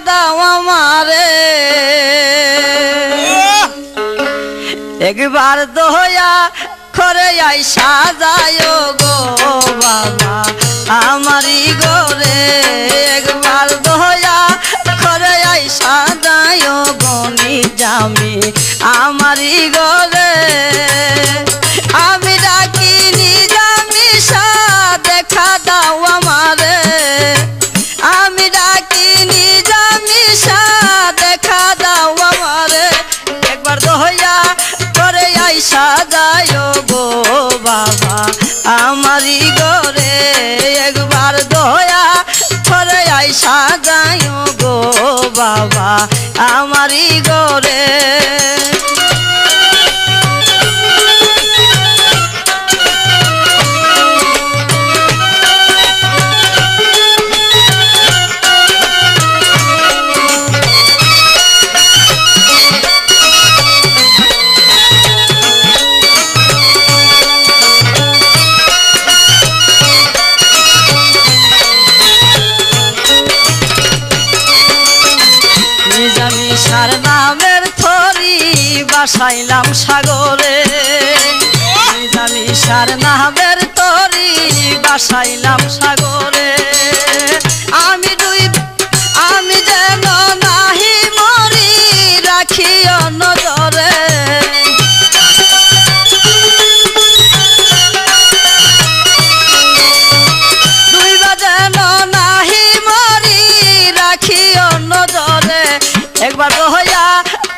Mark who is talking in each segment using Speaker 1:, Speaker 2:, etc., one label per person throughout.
Speaker 1: দাও আমারে একবার দয়া করে আইসা যায় গো বাবা আমারি ঘরে একবার দয়া করে আইসা যায় গনি জামি আমারি ঘরে আমি ডাকি নিজামিষা দেখা দাও আমারে আমি ডাকি নিজামিষা দেখা দাও আমারে একবার দয়া করে আইসা যায় গো বাবা আমারি ঘরে একবার দয়া করে আইসা যায় গো বাবা আমারি ঘরে নিজামিষার নামের থরি বাসাইলাম সাগরে নিজামিষার নামের তরি বাসাইলাম সাগরে আমি যেন নাহি মরি রাখিও নজরে দুইবা যেন নাহি মরি রাখিও নজরে একবার দয়া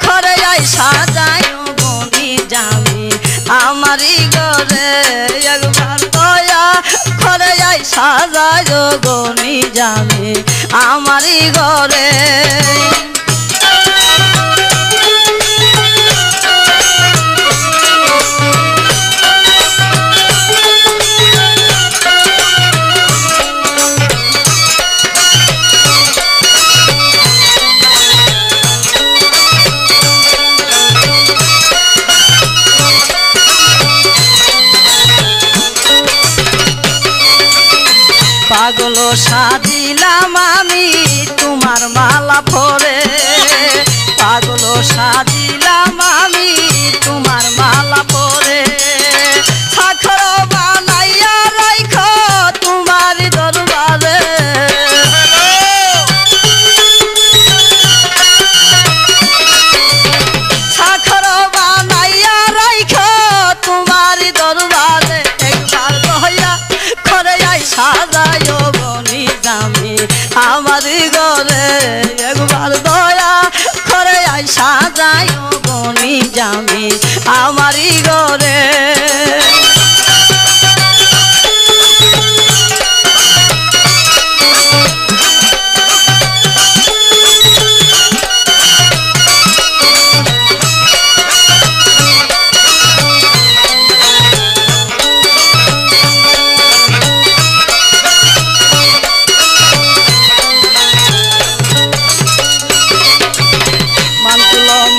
Speaker 1: করে আইসা যায় গনি জামি আমারি ঘরে একবার দয়া করে আইসা যায় গনি জামি আমারি ঘরে পাগল সাজিলাম আমি তোমার মালা পরে পাগল সাজিলাম আমি তোমার মালা পরে সাখর বানাইয়া রাইখো তোমার দরবারে সাখর বানাইয়া রাইখো তোমার দরবারে একবার দয়া করে আইসা যায় গনি জামি আমারি ঘরে একবার দয়া করে আইসা যায় গনি জামি আমারি ঘরে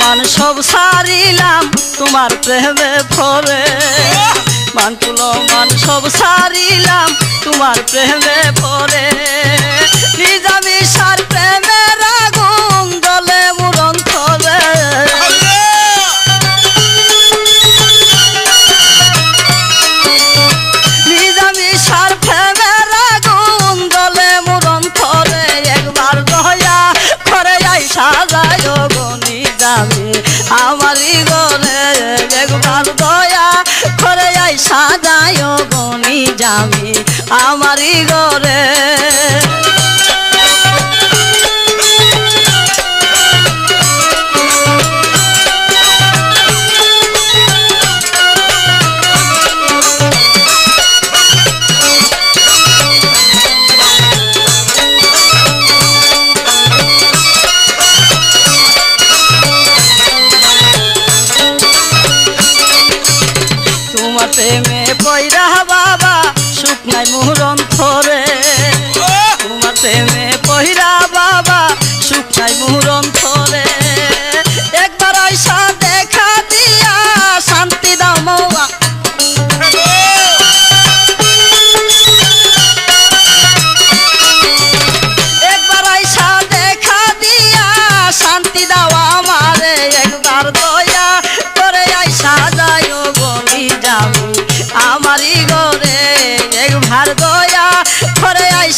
Speaker 1: মান সব সারিলাম তোমার প্রেমে পড়ে মানতুল মান সব সারিলাম তোমার প্রেমে পড়ে নিজামিষার প্রেমের আগুন জ্বলে মোর অন্তরে নিজামিষার প্রেমের আগুন জ্বলে মোর অন্তরে একবার দয়া করে আইসা যায় গনি জামি আমারি ঘরে একবার দয়া করে আইসা যায় গনি জামি আমারি ঘরে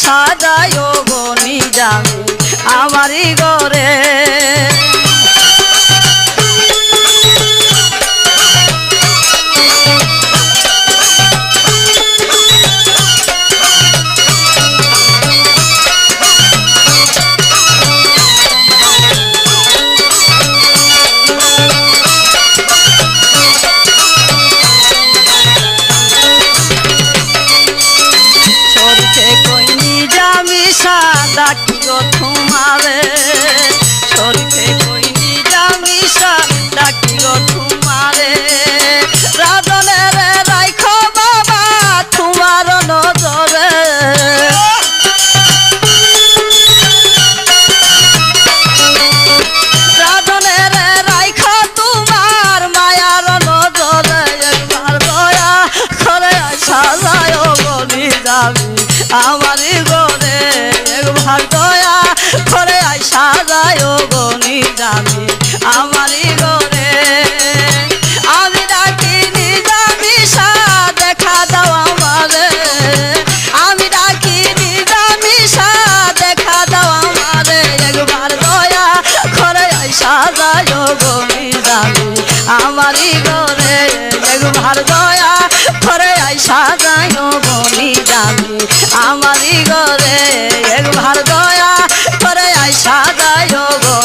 Speaker 1: সাজায় গো নিজামি আমারই ঘরে ডাকি গো তোমারে শরীফে কই নিজামিষা ডাকি গো তোমারে রাজনে রে রাইখো বাবা তোমার নজরে রাজনে রে রাইখো তোমার মায়ার নজরে একবার দয়া করে সাজায় গো নিজামি আমারই ঘরে একবার দয়া করে সাজায় গো নিজামি আমারই ঘরে আমি ডাকি নিজামিষা দেখা দাও আমারে আমি ডাকি নিজামিষা দেখা দাও আমারে একবার দয়া করে সাজায় গো নিজামি আমারই ঘরে একবার দয়া করে সাজায় গো নিজামি আমারই ঘরে একবার দয়া করে সাজায় গো